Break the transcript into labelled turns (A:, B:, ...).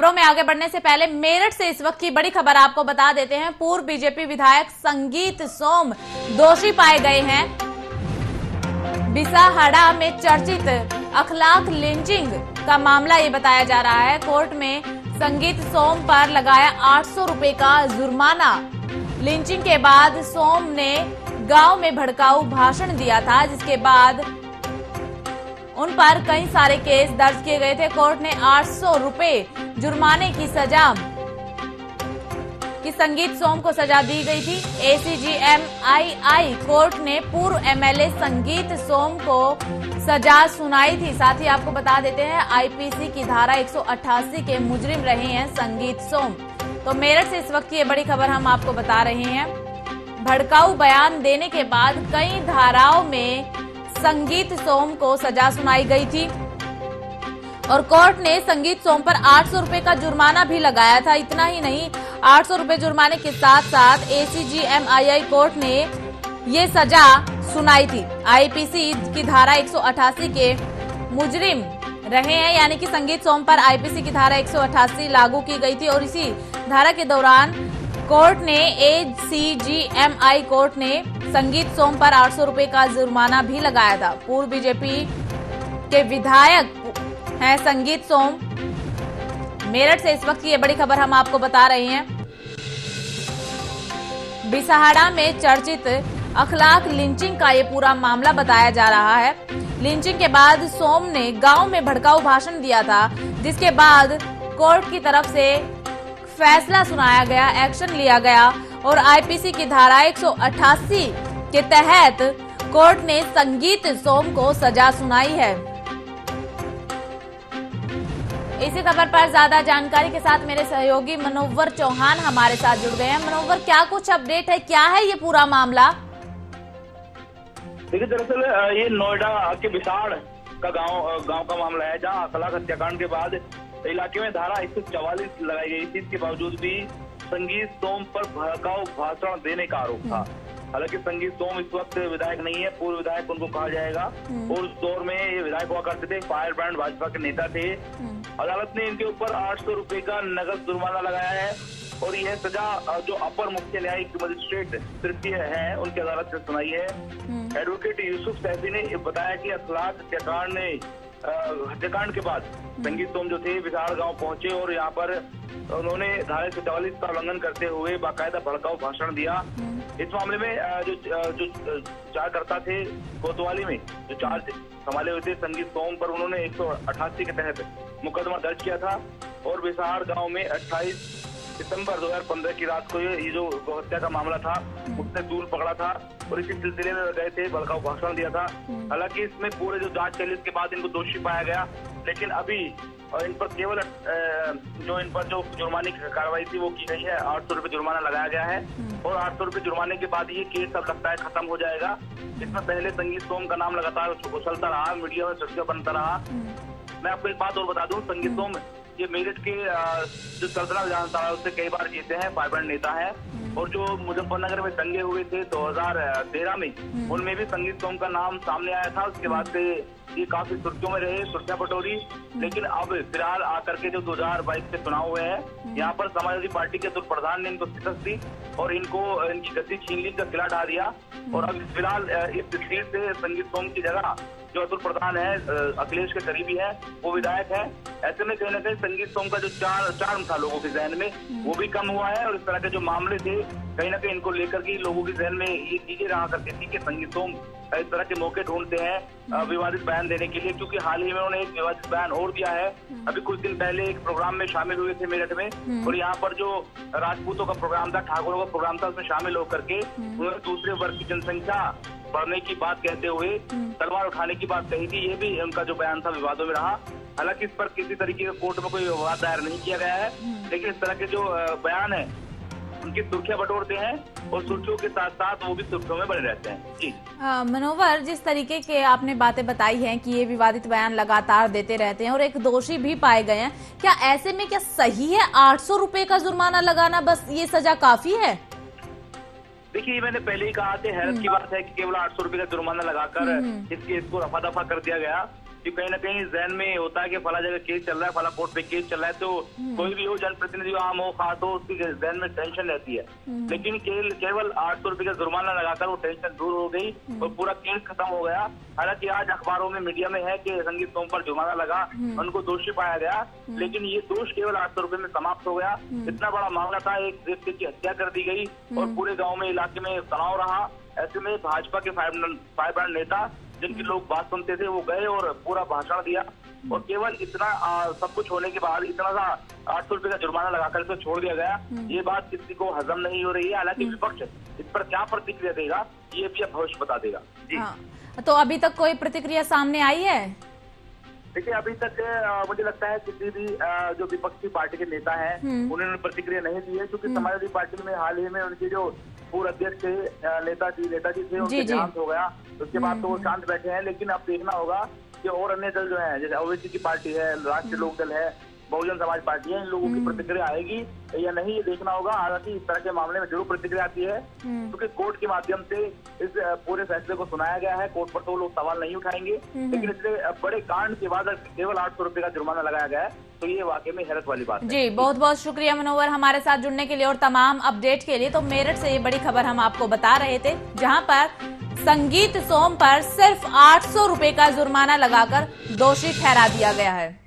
A: खबरों में आगे बढ़ने से पहले मेरठ से इस वक्त की बड़ी खबर आपको बता देते हैं। पूर्व बीजेपी विधायक संगीत सोम दोषी पाए गए हैं। बिसाहड़ा में चर्चित अखलाक लिंचिंग का मामला ये बताया जा रहा है। कोर्ट में संगीत सोम पर लगाया 800 रुपए का जुर्माना। लिंचिंग के बाद सोम ने गांव में भड़काऊ भाषण दिया था, जिसके बाद उन पर कई सारे केस दर्ज किए गए थे। कोर्ट ने 800 रुपए जुर्माने की सजा संगीत सोम को सजा दी गई थी। ACGMII कोर्ट ने पूर्व MLA संगीत सोम को सजा सुनाई थी। साथ ही आपको बता देते हैं IPC की धारा 188 के मुजरिम रहे हैं संगीत सोम। तो मेरठ से इस वक्त की ये बड़ी खबर हम आपको बता रहे हैं। भड़काऊ बयान देने के बाद कई धाराओं में संगीत सोम को सजा सुनाई गई थी और कोर्ट ने संगीत सोम पर 800 रुपए का जुर्माना भी लगाया था। इतना ही नहीं, 800 रुपए जुर्माने के साथ साथ ACGMII कोर्ट ने ये सजा सुनाई थी। IPC की धारा 188 के मुजरिम रहे हैं, यानी कि संगीत सोम पर IPC की धारा 188 लागू की गई थी और इसी धारा के दौरान कोर्ट ने ACGMI कोर्ट ने संगीत सोम पर 800 रुपए का जुर्माना भी लगाया था। पूर्व बीजेपी के विधायक हैं संगीत सोम। मेरठ से इस वक्त की ये बड़ी खबर हम आपको बता रहे हैं। बिसाहड़ा में चर्चित अखलाक लिंचिंग का ये पूरा मामला बताया जा रहा है। लिंचिंग के बाद सोम ने गांव में भड़काऊ भाषण दिया था, जिसके बाद कोर्ट की तरफ से फैसला सुनाया गया, एक्शन लिया गया और IPC की धारा 188 के तहत कोर्ट ने संगीत सोम को सजा सुनाई है। इसी खबर पर ज्यादा जानकारी के साथ मेरे सहयोगी मनोवर चौहान हमारे साथ जुड़ गए हैं। मनोवर, क्या कुछ अपडेट है, क्या है ये पूरा मामला?
B: देखिए, दरअसल ये नोएडा के बिसाड़ का गांव का मामला है, जहां अखलाक हत्याकांड के बाद इलाके में धारा 144 लगाई गई थी। इसके बावजूद भी संगीत सोम पर भड़काऊ भाषण देने का आरोप था। हालांकि संगीत सोम इस वक्त विधायक नहीं है, पूर्व विधायक उनको कहा जाएगा। और उस दौर में ये विधायक हुआ करते थे, फायर ब्रांड भाजपा के नेता थे। अदालत ने इनके ऊपर 800 रुपए का नगद जुर्माना लगाया है और यह सजा जो अपर मुख्य न्यायिक मजिस्ट्रेट तृतीय है उनकी अदालत से सुनाई है। एडवोकेट यूसुफ सैफी ने बताया कि अखलाक हत्याकांड के बाद संगीत सोम जो थे विसाड़ गांव पहुंचे और यहाँ पर उन्होंने धारा 144 का उल्लंघन करते हुए बाकायदा भड़काऊ भाषण दिया। इस मामले में जो चार्जकर्ता थे कोतवाली में, जो चार्ज संभाले हुए थे संगीत सोम पर, उन्होंने 188 के तहत मुकदमा दर्ज किया था और बिसाड़ गांव में 28 सितंबर 2015 की रात को ये जो हत्या का मामला था उसने तूल पकड़ा था और इसी सिलसिले में गए थे, भड़काऊ भाषण दिया था। हालांकि इसमें पूरे जो जांच चली उसके बाद इनको दोषी पाया गया, लेकिन अभी इन पर केवल जो जुर्माने की कार्रवाई थी वो की गई है। 800 रुपए जुर्माना लगाया गया है और 800 रुपए जुर्माने के बाद ये केस अब लगता है खत्म हो जाएगा। इसमें पहले संगीत सोम का नाम लगातार उछलता रहा, मीडिया में चर्चा बनता रहा। मैं आपको एक बात और बता दूं, संगीत सोम ये मेरठ के जो सल्तनत विधानसभा उससे कई बार जीते हैं, पार्टी नेता है और जो मुजफ्फरनगर में दंगे हुए थे 2013 में, उनमें भी संगीत सोम का नाम सामने आया था। उसके बाद से ये काफी सुर्खियों में रहे, सुर्खियां बटोरी। लेकिन अब फिलहाल आकर के जो 2022 के चुनाव हुए हैं, यहाँ पर समाजवादी पार्टी के दुर्ग प्रधान ने इनको शिकस्त दी और इनकी गद्दी छीन ली, इनका किला ढा दिया और अब फिलहाल इस सीट से संगीत सोम की जगह जो अतुल प्रधान है, अखिलेश के करीबी है, वो विधायक है। ऐसे में कहीं ना कहीं संगीत सोम का जो चार्म था लोगों के जहन में वो भी कम हुआ है और इस तरह के जो मामले थे कहीं ना कहीं इनको लेकर के लोगों के जहन में ये चीजें रहा करती थी कि संगीत सोम इस तरह के मौके ढूंढते हैं विवादित बयान देने के लिए, क्योंकि हाल ही में उन्होंने एक विवादित बयान और दिया है। अभी कुछ दिन पहले एक प्रोग्राम में शामिल हुए थे मेरठ में और यहाँ पर जो राजपूतों का प्रोग्राम था, ठाकुरों का प्रोग्राम था, उसमें शामिल होकर के उन्होंने दूसरे वर्ग की जनसंख्या बढ़ने की बात कहते हुए तलवार उठाने की बात कही थी। ये भी उनका जो बयान था विवादों में रहा। हालांकि इस पर किसी तरीके का कोर्ट में कोई विवाद दायर नहीं किया गया है, लेकिन इस तरह के जो बयान है उनकी सुर्खियां बटोरते हैं और सुर्खियों के साथ साथ वो भी सुर्खियों में बने रहते हैं। जी
A: मनोवर, जिस तरीके के आपने बातें बताई हैं कि ये विवादित बयान लगातार देते रहते हैं और एक दोषी भी पाए गए हैं, क्या ऐसे में क्या सही है 800 रुपए का जुर्माना लगाना, बस ये सजा काफी है?
B: देखिए, मैंने पहले ही कहा कि हैरत की बात है कि केवल 800 रुपए का जुर्माना लगाकर इस केस को रफा दफा कर दिया गया। कि कहीं ना कहीं जहन में होता है कि फला जगह केस चल रहा है, फला कोर्ट पे केस चल रहा है, तो कोई भी हो, जनप्रतिनिधि हो, आम हो, खास हो, उसकी जहन में टेंशन रहती है। लेकिन केवल 800 रुपए का जुर्माना लगाकर वो टेंशन दूर हो गई और पूरा केस खत्म हो गया। हालांकि आज अखबारों में, मीडिया में है कि संगीत सोम पर जुर्माना लगा, उनको दोषी पाया गया, लेकिन ये दोष केवल 800 रुपए में समाप्त हो गया। इतना बड़ा मामला था, एक व्यक्ति की हत्या कर दी गई और पूरे गाँव में, इलाके में तनाव रहा। ऐसे में भाजपा के फायर नेता, जिनकी लोग बात सुनते थे, वो गए और पूरा भाषण दिया और केवल इतना सब कुछ होने के बाद इतना सा 800 रुपए का जुर्माना लगाकर इसको छोड़ दिया गया। ये बात किसी को हजम नहीं हो रही है। हालांकि विपक्ष इस पर क्या प्रतिक्रिया देगा ये भी अब भविष्य बता देगा। जी
A: हाँ। तो अभी तक कोई प्रतिक्रिया सामने आई है?
B: देखिए, अभी तक मुझे लगता है किसी भी जो विपक्षी पार्टी के नेता हैं उन्होंने प्रतिक्रिया नहीं दी है, क्योंकि समाजवादी पार्टी में हाल ही में उनके जो पूर्व अध्यक्ष थे नेताजी थे, उनके देहांत हो गया। उसके बाद तो वो शांत बैठे हैं, लेकिन अब देखना होगा कि और अन्य दल जो है, जैसे ओवैसी की पार्टी है, राष्ट्रीय लोक दल है, बहुजन समाज पार्टी है, इन लोगों की प्रतिक्रिया आएगी या नहीं, ये देखना होगा। हालांकि इस तरह के मामले में जरूर प्रतिक्रिया आती है, क्योंकि कोर्ट के माध्यम से इस पूरे फैसले को सुनाया गया है। कोर्ट पर तो लोग सवाल नहीं उठाएंगे, लेकिन इसलिए बड़े कांड के बाद केवल 800 रुपए का जुर्माना लगाया गया है, तो ये वाकई में हैरत वाली बात है।
A: जी, बहुत बहुत शुक्रिया मनोहर हमारे साथ जुड़ने के लिए और तमाम अपडेट के लिए। तो मेरठ से ये बड़ी खबर हम आपको बता रहे थे, जहां पर संगीत सोम पर सिर्फ 800 रुपए का जुर्माना लगाकर दोषी ठहरा दिया गया है।